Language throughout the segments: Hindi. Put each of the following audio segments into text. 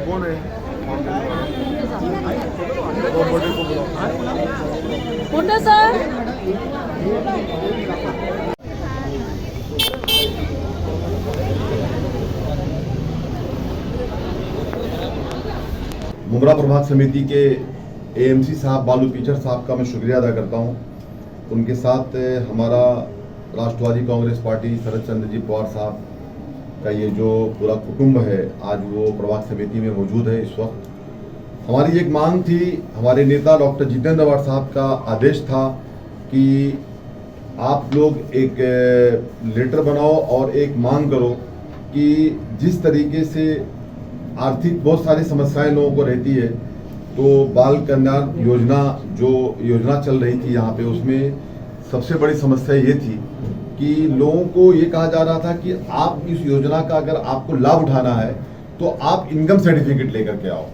कौन है? कुठं सर? मुंगरा प्रभाग समिति के एएमसी साहब बालू पीचर साहब का मैं शुक्रिया अदा करता हूं। उनके साथ हमारा राष्ट्रवादी कांग्रेस पार्टी शरद चंद्र जी पवार साहब का ये जो पूरा कुटुंब है, आज वो प्रभाग समिति में मौजूद है। इस वक्त हमारी एक मांग थी, हमारे नेता डॉक्टर जितेंद्र अवार्ड साहब का आदेश था कि आप लोग एक लेटर बनाओ और एक मांग करो कि जिस तरीके से आर्थिक बहुत सारी समस्याएं लोगों को रहती है, तो बाल कल्याण योजना जो योजना चल रही थी यहाँ पे, उसमें सबसे बड़ी समस्या ये थी कि लोगों को ये कहा जा रहा था कि आप इस योजना का अगर आपको लाभ उठाना है तो आप इनकम सर्टिफिकेट लेकर के आओ।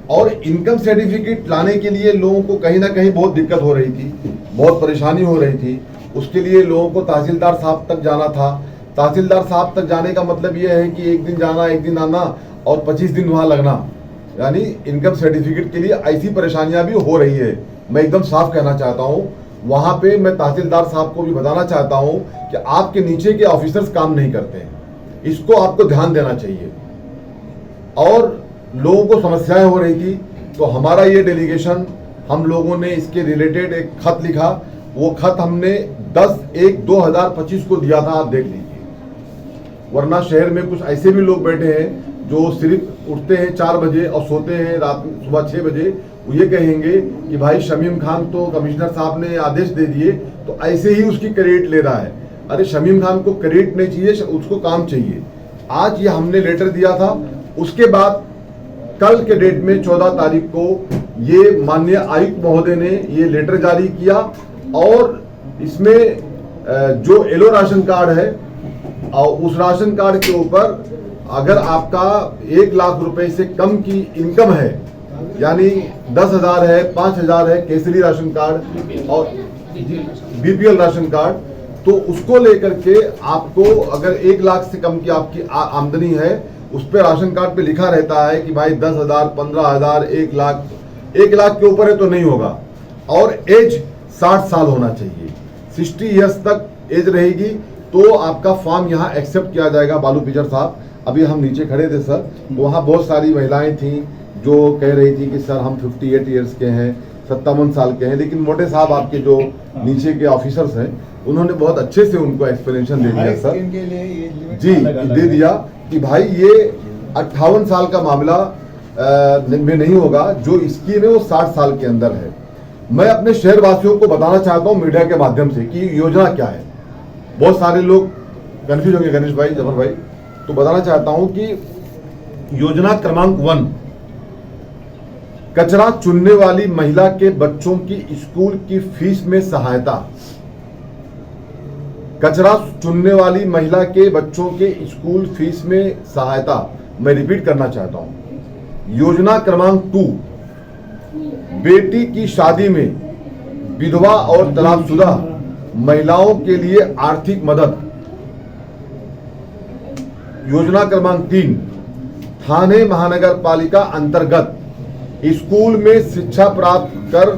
और इनकम सर्टिफिकेट लाने के लिए लोगों को कहीं ना कहीं बहुत दिक्कत हो रही थी, बहुत परेशानी हो रही थी। उसके लिए लोगों को तहसीलदार साहब तक जाना था। तहसीलदार साहब तक जाने का मतलब ये है कि एक दिन जाना एक दिन आना और 25 दिन वहाँ लगना, यानी इनकम सर्टिफिकेट के लिए ऐसी परेशानियां भी हो रही है। मैं एकदम साफ कहना चाहता हूँ, वहाँ पे मैं तहसीलदार साहब को भी बताना चाहता हूँ कि आपके नीचे के ऑफिसर्स काम नहीं करते हैं, इसको आपको ध्यान देना चाहिए। और लोगों को समस्याएं हो रही थी, तो हमारा ये डेलीगेशन, हम लोगों ने इसके रिलेटेड एक खत लिखा। वो खत हमने 10/1/2025 को दिया था, आप देख लीजिए। वरना शहर में कुछ ऐसे भी लोग बैठे हैं जो सिर्फ उठते हैं 4 बजे और सोते हैं रात सुबह 6 बजे। वो ये कहेंगे कि भाई शमीम खान तो कमिश्नर साहब ने आदेश दे दिए तो ऐसे ही उसकी क्रेडिट ले रहा है। अरे शमीम खान को क्रेडिट नहीं चाहिए, उसको काम चाहिए। आज ये हमने लेटर दिया था, उसके बाद कल के डेट में 14 तारीख को ये माननीय आयुक्त महोदय ने ये लेटर जारी किया। और इसमें जो येलो राशन कार्ड है और उस राशन कार्ड के ऊपर अगर आपका 1 लाख रुपए से कम की इनकम है, यानी 10,000 है, 5,000 है, केसरी राशन कार्ड और बीपीएल राशन कार्ड, तो उसको लेकर के आपको अगर 1 लाख से कम की आपकी आमदनी है, उस पर राशन कार्ड पे लिखा रहता है कि भाई 10,000, 15,000, 1 लाख, 1 लाख के ऊपर है तो नहीं होगा। और एज 60 साल होना चाहिए, 60 ईयर्स तक एज रहेगी तो आपका फॉर्म यहाँ एक्सेप्ट किया जाएगा। बालू पीचर साहब, अभी हम नीचे खड़े थे सर, तो वहाँ बहुत सारी महिलाएं थी जो कह रही थी कि सर हम 58 ईयर्स के हैं, 57 साल के हैं। लेकिन मोटे साहब आपके जो नीचे के ऑफिसर्स हैं, उन्होंने बहुत अच्छे से उनको एक्सप्लेनेशन दे दिया सर जी, दे दिया कि भाई ये 58 साल का मामला में नहीं होगा, जो स्कीम है वो 60 साल के अंदर है। मैं अपने शहर वासियों को बताना चाहता हूँ मीडिया के माध्यम से कि योजना क्या है। बहुत सारे लोग कंफ्यूज होंगे, गणेश भाई, जफर भाई, तो बताना चाहता हूं कि योजना क्रमांक 1, कचरा चुनने वाली महिला के बच्चों की स्कूल की फीस में सहायता। कचरा चुनने वाली महिला के बच्चों के स्कूल फीस में सहायता। मैं रिपीट करना चाहता हूं, योजना क्रमांक 2, बेटी की शादी में विधवा और तलाकशुदा महिलाओं के लिए आर्थिक मदद। योजना क्रमांक 3, थाने महानगर पालिका अंतर्गत स्कूल में शिक्षा प्राप्त कर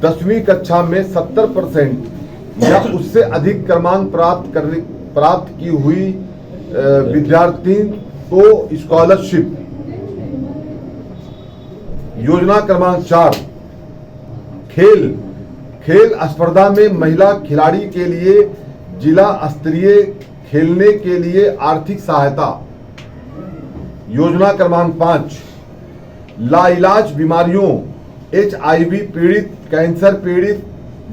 10वीं कक्षा में 70% या उससे अधिक क्रमांक प्राप्त की हुई विद्यार्थी को स्कॉलरशिप। योजना क्रमांक 4, खेल स्पर्धा में महिला खिलाड़ी के लिए जिला स्तरीय खेलने के लिए आर्थिक सहायता। योजना क्रमांक 5, लाइलाज बीमारियों, HIV पीड़ित, कैंसर पीड़ित,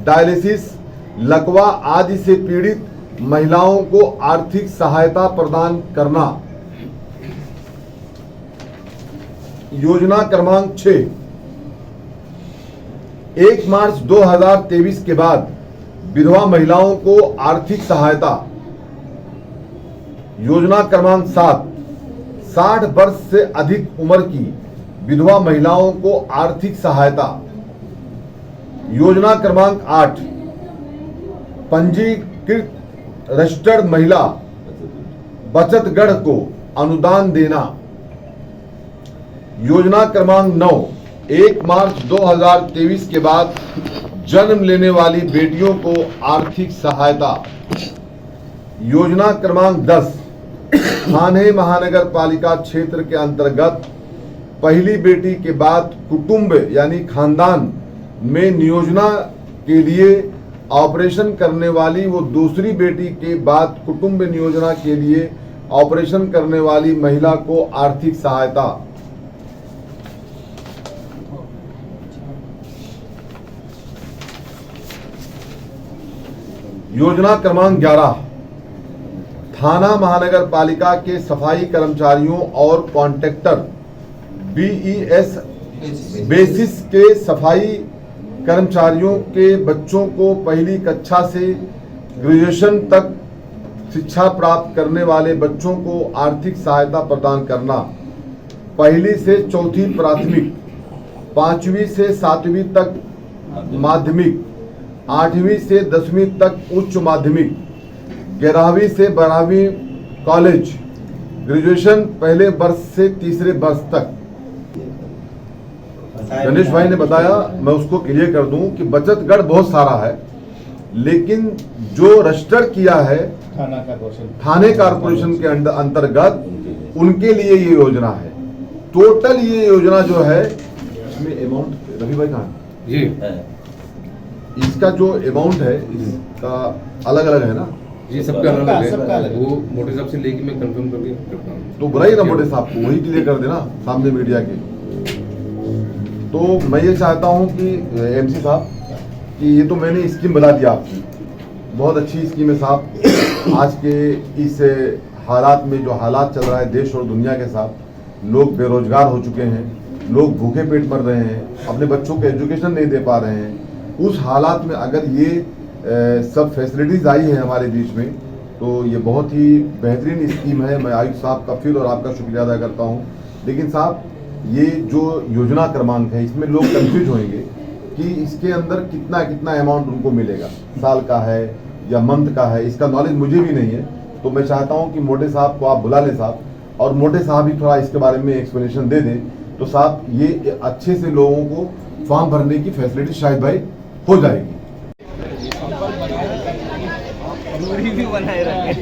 डायलिसिस, लकवा आदि से पीड़ित महिलाओं को आर्थिक सहायता प्रदान करना। योजना क्रमांक 6, 1 मार्च 2023 के बाद विधवा महिलाओं को आर्थिक सहायता। योजना क्रमांक 7, 60 वर्ष से अधिक उम्र की विधवा महिलाओं को आर्थिक सहायता। योजना क्रमांक 8, पंजीकृत रजिस्टर्ड महिला बचत गढ़ को अनुदान देना। योजना क्रमांक 9, 1 मार्च 2023 के बाद जन्म लेने वाली बेटियों को आर्थिक सहायता। योजना क्रमांक 10, थाने महानगर पालिका क्षेत्र के अंतर्गत पहली बेटी के बाद कुटुंब यानी खानदान में नियोजना के लिए ऑपरेशन करने वाली वो दूसरी बेटी के बाद कुटुंब नियोजना के लिए ऑपरेशन करने वाली महिला को आर्थिक सहायता। योजना क्रमांक 11, थाना महानगर पालिका के सफाई कर्मचारियों और कॉन्ट्रैक्टर बीईएस बेसिस के सफाई कर्मचारियों के बच्चों को पहली कक्षा से ग्रेजुएशन तक शिक्षा प्राप्त करने वाले बच्चों को आर्थिक सहायता प्रदान करना। पहली से चौथी प्राथमिक, 5वीं से 7वीं तक माध्यमिक, 8वीं से 10वीं तक उच्च माध्यमिक, 11वीं से 12वीं कॉलेज, ग्रेजुएशन पहले वर्ष से तीसरे वर्ष तक। गणेश भाई ने बताया, मैं उसको क्लियर कर दूं कि बचत गढ़ बहुत सारा है, लेकिन जो रजिस्टर किया है थाने कारपोरेशन के अंतर्गत उनके लिए ये योजना है। टोटल ये योजना जो है इसमें अमाउंट, रवि भाई कहाँ जी, इसका जो अमाउंट है इसका अलग अलग है ना ये सबका अलग है। वो मोटे साहब से लेके मैं कंफर्म करके करता हूँ। तो बुराई ना मोटे साहब को, वही क्लियर कर देना सामने मीडिया के। तो मैं ये चाहता हूँ कि एमसी साहब कि ये तो मैंने स्कीम बता दिया आपकी, बहुत अच्छी स्कीम है साहब। आज के इस हालात में जो हालात चल रहा है देश और दुनिया के साथ, लोग बेरोजगार हो चुके हैं, लोग भूखे पेट मर रहे हैं, अपने बच्चों को एजुकेशन नहीं दे पा रहे हैं। उस हालात में अगर ये सब फैसिलिटीज़ आई है हमारे बीच में, तो ये बहुत ही बेहतरीन स्कीम है। मैं आयुक्त साहब का फिर और आपका शुक्रिया अदा करता हूँ। लेकिन साहब ये जो योजना क्रमांक है इसमें लोग कंफ्यूज होंगे कि इसके अंदर कितना कितना अमाउंट उनको मिलेगा, साल का है या मंथ का है, इसका नॉलेज मुझे भी नहीं है। तो मैं चाहता हूं कि मोटे साहब को आप बुला लें साहब, और मोटे साहब भी थोड़ा इसके बारे में एक्सप्लेनेशन दे दें, तो साहब ये अच्छे से लोगों को फॉर्म भरने की फैसिलिटी शायद भाई हो जाएगी। बनाए रखे